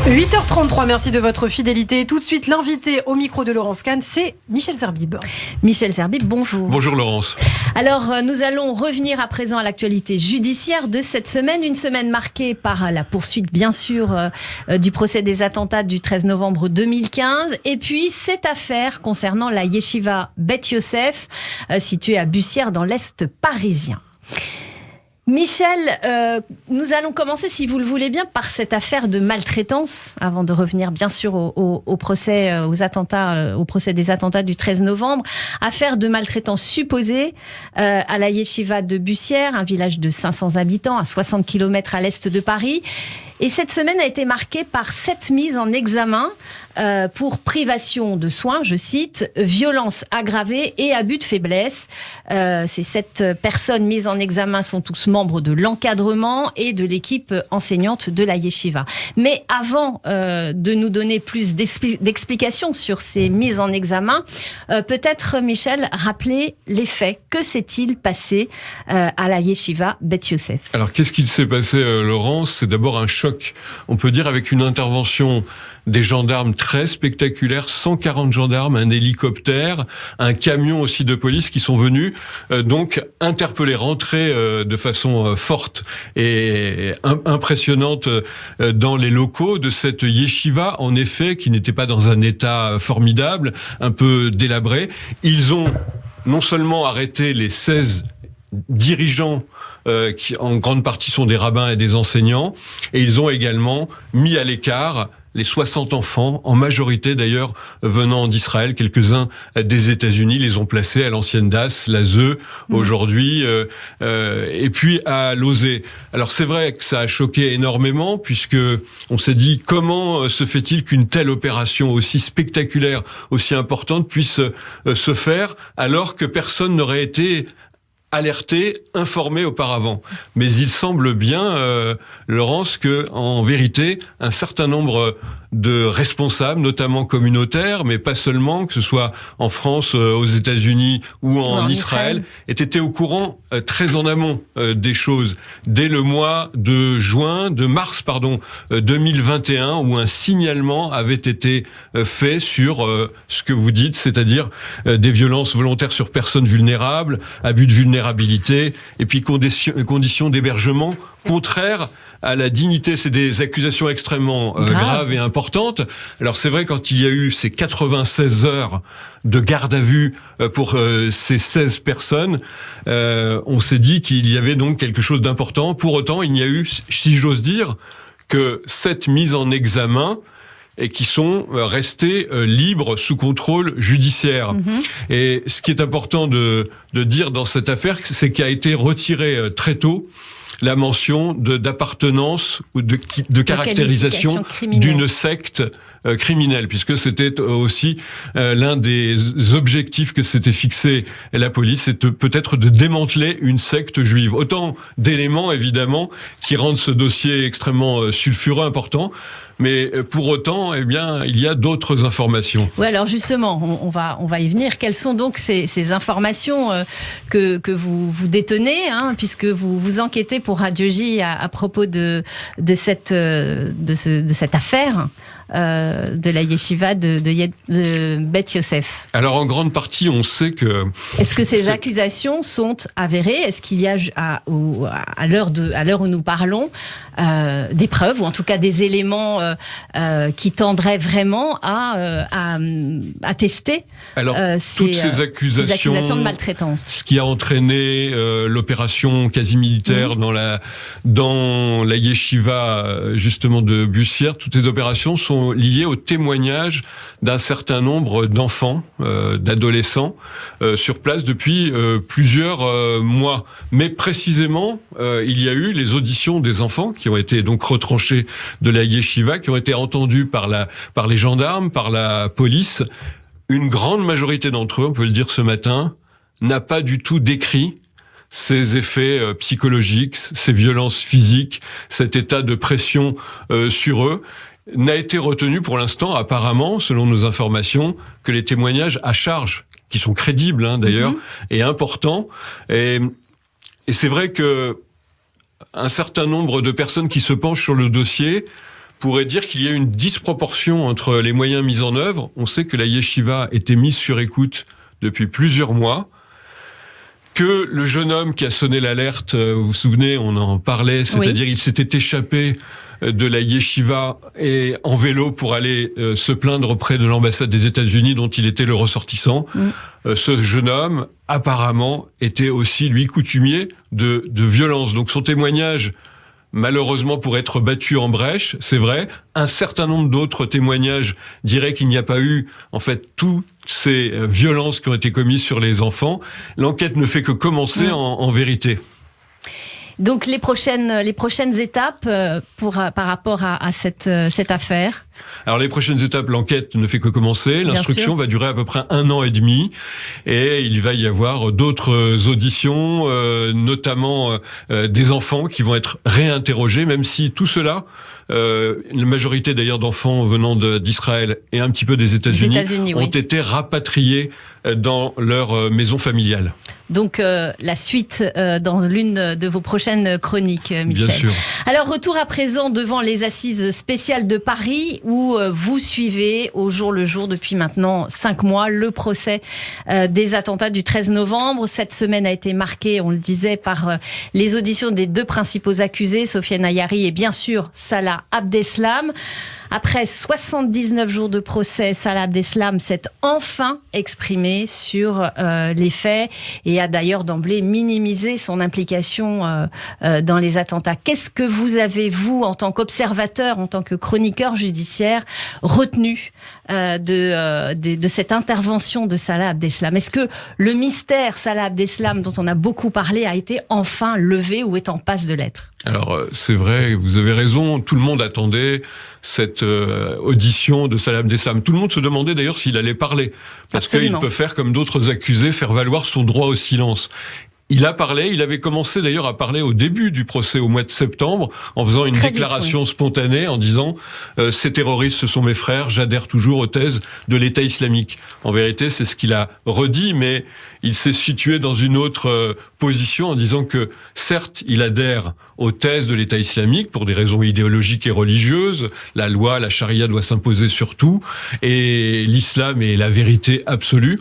8h33, merci de votre fidélité. Tout de suite, l'invité au micro de Laurence Kahn, c'est Michel Zerbib. Michel Zerbib, bonjour. Bonjour Laurence. Alors, nous allons revenir à présent à l'actualité judiciaire de cette semaine. Une semaine marquée par la poursuite, bien sûr, du procès des attentats du 13 novembre 2015. Et puis, cette affaire concernant la yeshiva Beth Yosef, située à Bussière, dans l'Est parisien. Michel, nous allons commencer, si vous le voulez bien, par cette affaire de maltraitance, avant de revenir bien sûr au procès, aux attentats, au procès des attentats du 13 novembre. Affaire de maltraitance supposée à la yeshiva de Bussière, un village de 500 habitants à 60 km à l'est de Paris. Et cette semaine a été marquée par 7 mises en examen pour privation de soins, je cite, violence aggravée et abus de faiblesse. Ces 7 personnes mises en examen sont tous membres de l'encadrement et de l'équipe enseignante de la yeshiva. Mais avant de nous donner plus d'explications sur ces mises en examen, peut-être, Michel, rappeler les faits. Que s'est-il passé à la yeshiva Beth Yosef ? Alors, qu'est-ce qu'il s'est passé, Laurence ? C'est d'abord un choc. On peut dire avec une intervention des gendarmes très spectaculaire, 140 gendarmes, un hélicoptère, un camion aussi de police qui sont venus donc interpeller, rentrer de façon forte et impressionnante dans les locaux de cette yeshiva, en effet, qui n'était pas dans un état formidable, un peu délabré. Ils ont non seulement arrêté les 16 dirigeants qui en grande partie sont des rabbins et des enseignants, et ils ont également mis à l'écart les 60 enfants, en majorité d'ailleurs venant d'Israël, quelques-uns des États-Unis, les ont placés à l'ancienne DAS, la ZE, aujourd'hui, et puis à l'OSE. Alors c'est vrai que ça a choqué énormément, puisque on s'est dit comment se fait-il qu'une telle opération aussi spectaculaire, aussi importante puisse se faire, alors que personne n'aurait été alerté, informé auparavant. Mais il semble bien, Laurence, que en vérité, un certain nombre de responsables, notamment communautaires, mais pas seulement, que ce soit en France, aux États-Unis ou en Israël, aient été au courant très en amont des choses. Dès le mois de mars 2021, où un signalement avait été fait sur ce que vous dites, c'est-à-dire des violences volontaires sur personnes vulnérables, abus de vulnérabilité, et puis conditions d'hébergement contraires à la dignité. C'est des accusations extrêmement graves et importantes. Alors c'est vrai, quand il y a eu ces 96 heures de garde à vue pour ces 16 personnes, on s'est dit qu'il y avait donc quelque chose d'important. Pour autant, il n'y a eu, si j'ose dire, que 7 mises en examen et qui sont restés libres sous contrôle judiciaire. Et ce qui est important de dire dans cette affaire, c'est qu'il a été retiré très tôt la mention d'appartenance ou de caractérisation d'une secte criminelle, puisque c'était aussi l'un des objectifs que s'était fixé la police, c'est peut-être de démanteler une secte juive. Autant d'éléments, évidemment, qui rendent ce dossier extrêmement sulfureux, important. Mais pour autant, eh bien, il y a d'autres informations. Oui, alors justement, on va y venir. Quelles sont donc ces informations que vous détenez, puisque vous enquêtez pour Radio J à propos de cette affaire de la yeshiva de Beth Yosef. Alors en grande partie, on sait que... Est-ce que ces accusations sont avérées ? Est-ce qu'il y a à l'heure où nous parlons des preuves, ou en tout cas des éléments qui tendraient vraiment à tester toutes ces accusations de maltraitance. Ce qui a entraîné l'opération quasi militaire dans la yeshiva justement de Bussière, toutes ces opérations sont liées au témoignage d'un certain nombre d'enfants, d'adolescents sur place depuis plusieurs mois. Mais précisément, il y a eu les auditions des enfants qui ont été donc retranchés de la yeshiva, qui ont été entendus par les gendarmes, par la police. Une grande majorité d'entre eux, on peut le dire ce matin, n'a pas du tout décrit ces effets psychologiques, ces violences physiques, cet état de pression sur eux. N'a été retenu pour l'instant, apparemment, selon nos informations, que les témoignages à charge, qui sont crédibles d'ailleurs, et importants. Et c'est vrai que un certain nombre de personnes qui se penchent sur le dossier pourrait dire qu'il y a une disproportion entre les moyens mis en œuvre. On sait que la yeshiva était mise sur écoute depuis plusieurs mois, que le jeune homme qui a sonné l'alerte, vous vous souvenez, on en parlait, c'est-à-dire il s'était échappé de la yeshiva et en vélo pour aller se plaindre auprès de l'ambassade des États-Unis dont il était le ressortissant. Ce jeune homme, apparemment, était aussi, lui, coutumier de violence. Donc son témoignage, malheureusement, pour être battu en brèche, c'est vrai. Un certain nombre d'autres témoignages diraient qu'il n'y a pas eu, en fait, toutes ces violences qui ont été commises sur les enfants. L'enquête ne fait que commencer en vérité. Donc les prochaines étapes par rapport à cette affaire. Alors les prochaines étapes, l'enquête ne fait que commencer. L'instruction va durer à peu près 1 an et demi, et il va y avoir d'autres auditions, notamment des enfants qui vont être réinterrogés, même si tout cela, la majorité d'ailleurs d'enfants venant d'Israël et un petit peu des États-Unis ont été rapatriés dans leur maison familiale. Donc la suite dans l'une de vos prochaines chroniques, Michel. Bien sûr. Alors retour à présent devant les assises spéciales de Paris où vous suivez au jour le jour depuis maintenant 5 mois le procès des attentats du 13 novembre. Cette semaine a été marquée, on le disait, par les auditions des 2 principaux accusés, Sofiane Ayari et bien sûr Salah Abdeslam. Après 79 jours de procès, Salah Abdeslam s'est enfin exprimé sur les faits et a d'ailleurs d'emblée minimisé son implication dans les attentats. Qu'est-ce que vous avez, vous, en tant qu'observateur, en tant que chroniqueur judiciaire, retenu de cette intervention de Salah Abdeslam? Est-ce que le mystère Salah Abdeslam, dont on a beaucoup parlé, a été enfin levé ou est en passe de l'être? Alors c'est vrai, vous avez raison, tout le monde attendait cette audition de Salah Abdeslam. Tout le monde se demandait d'ailleurs s'il allait parler, parce qu'il peut faire comme d'autres accusés, faire valoir son droit au silence. Il a parlé, il avait commencé d'ailleurs à parler au début du procès au mois de septembre, en faisant une déclaration spontanée, en disant « Ces terroristes, ce sont mes frères, j'adhère toujours aux thèses de l'État islamique ». En vérité, c'est ce qu'il a redit, mais il s'est situé dans une autre position en disant que, certes, il adhère aux thèses de l'État islamique pour des raisons idéologiques et religieuses, la loi, la charia doit s'imposer sur tout, et l'islam est la vérité absolue,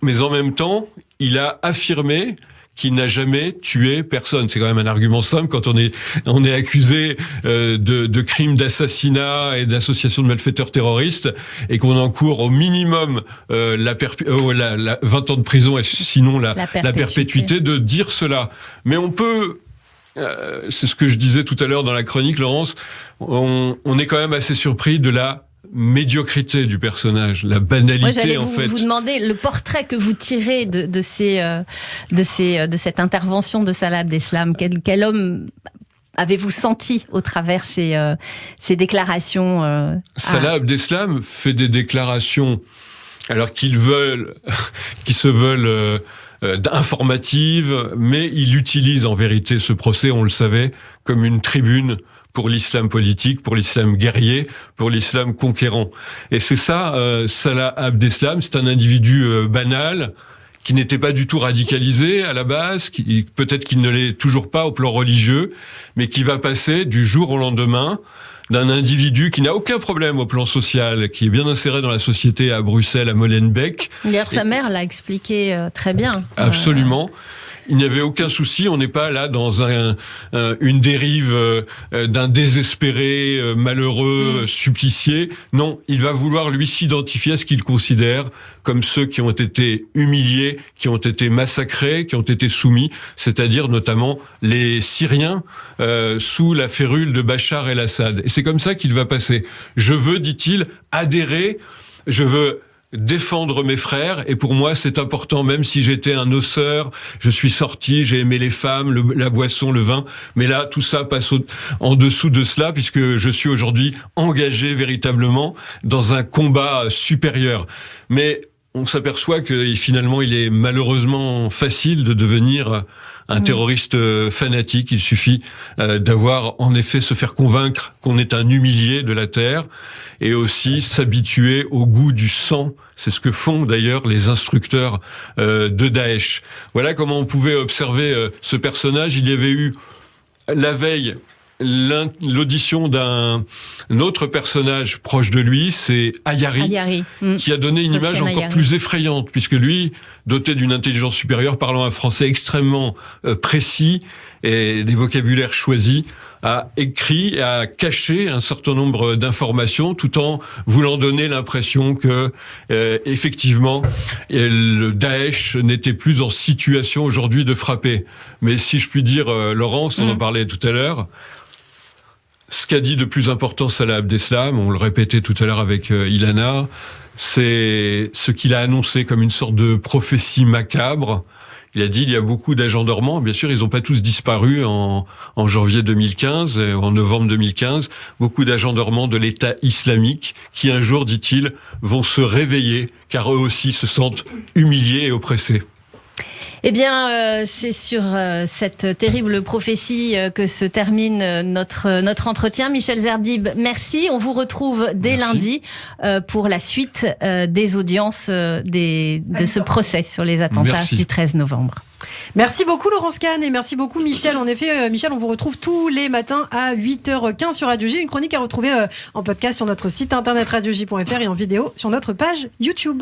mais en même temps, il a affirmé qu'il n'a jamais tué personne. C'est quand même un argument simple quand on est accusé de crimes d'assassinat et d'association de malfaiteurs terroristes et qu'on encourt au minimum 20 ans de prison et sinon la perpétuité, de dire cela. Mais on peut... c'est ce que je disais tout à l'heure dans la chronique, Laurence, on est quand même assez surpris de la médiocrité du personnage, la banalité en fait. Vous demander le portrait que vous tirez de cette intervention de Salah Abdeslam. Quel homme avez-vous senti au travers ces déclarations Salah Abdeslam fait des déclarations alors qui se veulent informatives, mais il utilise en vérité ce procès, on le savait, comme une tribune pour l'islam politique, pour l'islam guerrier, pour l'islam conquérant. Et c'est ça, Salah Abdeslam, c'est un individu banal, qui n'était pas du tout radicalisé à la base, peut-être qu'il ne l'est toujours pas au plan religieux, mais qui va passer du jour au lendemain d'un individu qui n'a aucun problème au plan social, qui est bien inséré dans la société à Bruxelles, à Molenbeek. D'ailleurs, sa mère l'a expliqué très bien. Absolument. Il n'y avait aucun souci, on n'est pas là dans une dérive d'un désespéré, malheureux, supplicié. Non, il va vouloir, lui, s'identifier à ce qu'il considère comme ceux qui ont été humiliés, qui ont été massacrés, qui ont été soumis, c'est-à-dire notamment les Syriens sous la férule de Bachar el-Assad. Et c'est comme ça qu'il va passer. Je veux, dit-il, adhérer, je veux défendre mes frères, et pour moi c'est important, même si j'étais un noceur, je suis sorti, j'ai aimé les femmes, la boisson, le vin, mais là tout ça passe en dessous de cela, puisque je suis aujourd'hui engagé véritablement dans un combat supérieur. Mais on s'aperçoit que finalement il est malheureusement facile de devenir un terroriste fanatique. Il suffit d'avoir en effet se faire convaincre qu'on est un humilié de la terre, et aussi s'habituer au goût du sang. C'est ce que font d'ailleurs les instructeurs de Daesh. Voilà comment on pouvait observer ce personnage. Il y avait eu la veille l'audition d'un autre personnage proche de lui, c'est Ayari. Qui a donné une image encore plus effrayante, puisque lui, doté d'une intelligence supérieure, parlant un français extrêmement précis et des vocabulaires choisis, a écrit, a caché un certain nombre d'informations, tout en voulant donner l'impression que, effectivement, le Daesh n'était plus en situation aujourd'hui de frapper. Mais si je puis dire, Laurence, on en parlait tout à l'heure, ce qu'a dit de plus important Salah Abdeslam, on le répétait tout à l'heure avec Ilana, c'est ce qu'il a annoncé comme une sorte de prophétie macabre. Il a dit il y a beaucoup d'agents dormants. Bien sûr, ils n'ont pas tous disparu en janvier 2015, en novembre 2015. Beaucoup d'agents dormants de l'État islamique qui un jour, dit-il, vont se réveiller car eux aussi se sentent humiliés et oppressés. Eh bien, c'est sur cette terrible prophétie que se termine notre entretien. Michel Zerbib, merci. On vous retrouve dès lundi pour la suite des audiences de ce procès sur les attentats du 13 novembre. Merci beaucoup Laurence Kahn et merci beaucoup Michel. En effet, Michel, on vous retrouve tous les matins à 8h15 sur Radio J. Une chronique à retrouver en podcast sur notre site internet radioj.fr et en vidéo sur notre page YouTube.